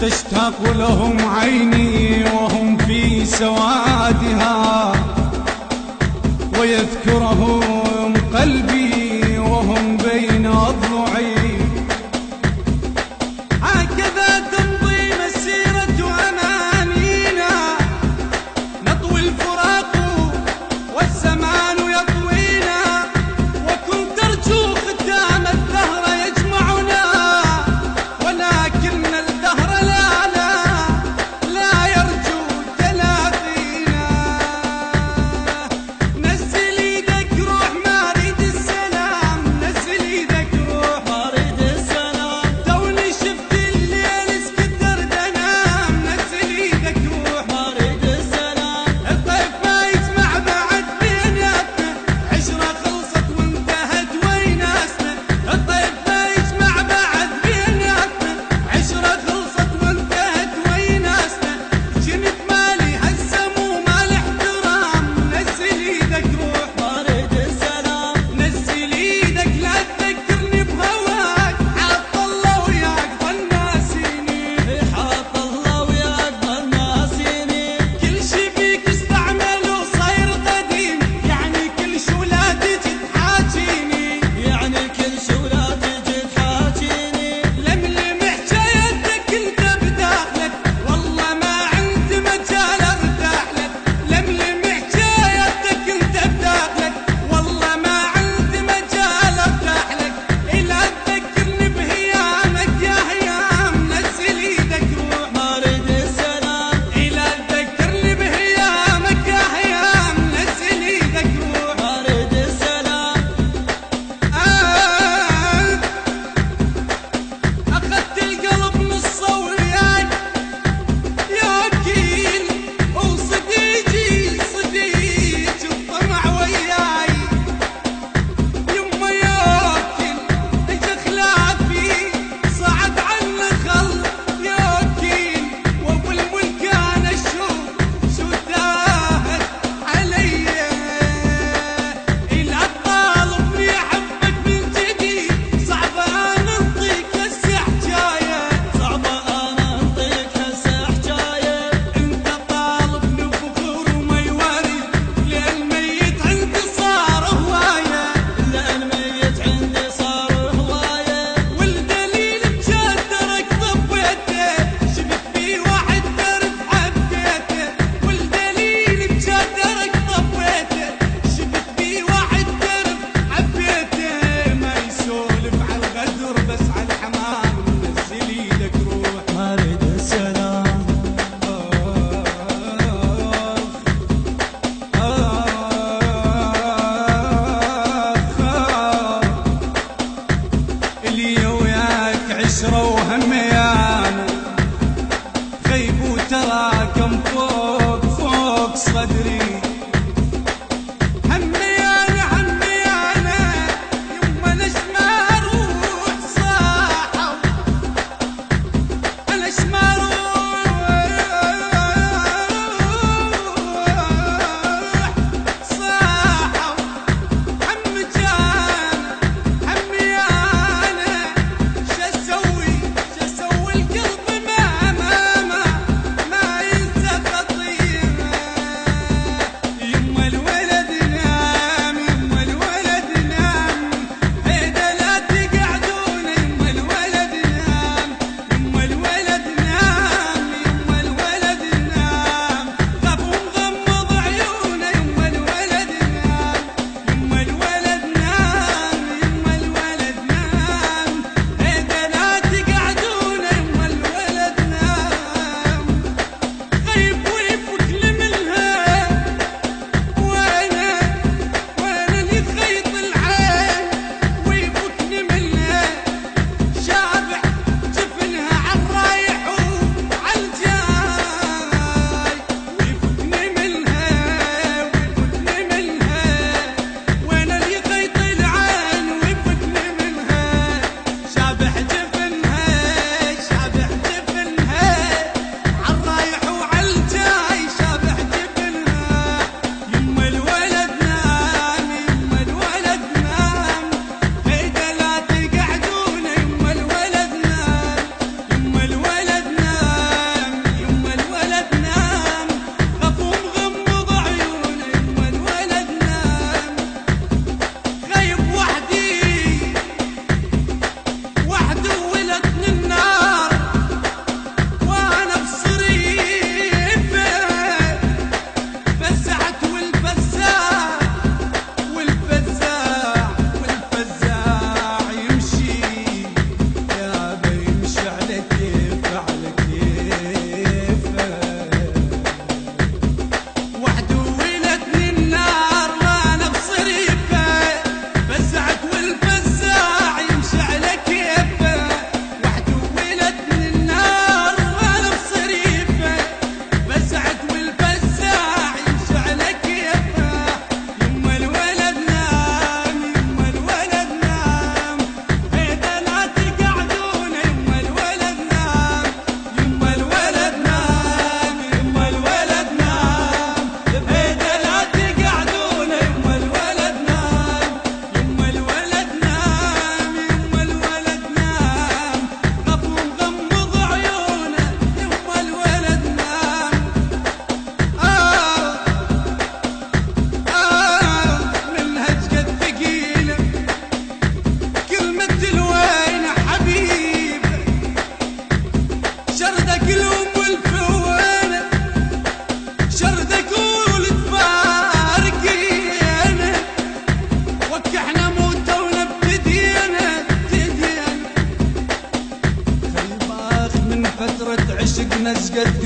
تشتاق لهم عيني وهم في سوادها، ويذكرهم قلبي وهم بين أضلعي. هكذا تمضي مسيرة أمانينا، نطوي الفراق والزمان يطوينا، وكنت أرجو ختام الدهر يجمعنا، ولكن الدهر لا يرجو تلاقينا. نزل ايدك روح ما اريد السير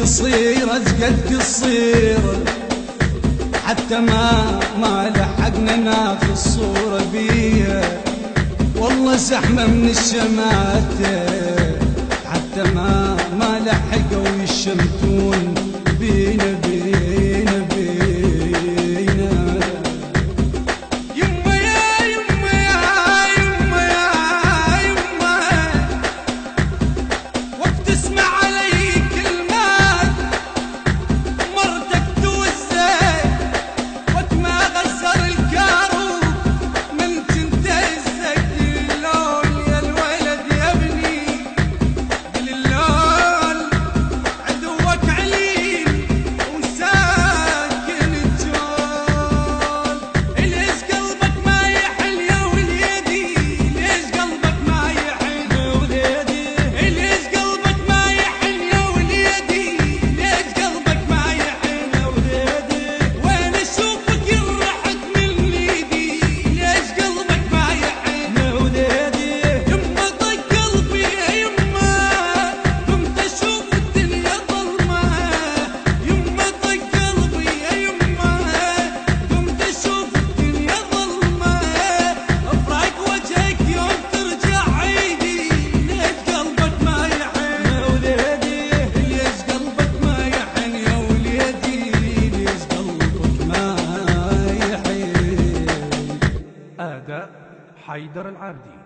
قصيرة قد قصيرة، حتى ما لحقنا ناخذ الصورة بيها، والله زحمة من الشماتة، حتى ما لحقوا يشمتون بينا بينا بينا. يما يا يما يا يما يا يما، وقت تسمع علي كلمات مرتك توزك، وقت ما غسر الكاروب من تنتهزك، اللون يا الولد يا ابني قل اللون عدوك عليل وساكن الجول. ليش قلبك ما يحن يا وليدي، ليش قلبك ما يحن يا وليدي، ليش قلبك ما يحن يا وليدي، ليش قلبك ما يحن يا وليدي، وين اشوفك يرحت من ايدي، ليش قلبك ما يحن يا وليدي. يما طق قلبي يا يما، قمت اشوف الدنيا ظلمه، يما طق قلبي يا يما، قمت اشوف الدنيا ظلمه، افرق وجهك يوم ترجع عيدي، ليش قلبك ما يحن يا وليدي، ليش قلبك ما يحن يا وليدي، ليش قلبك ما يحن. أداء حيدر العابدي.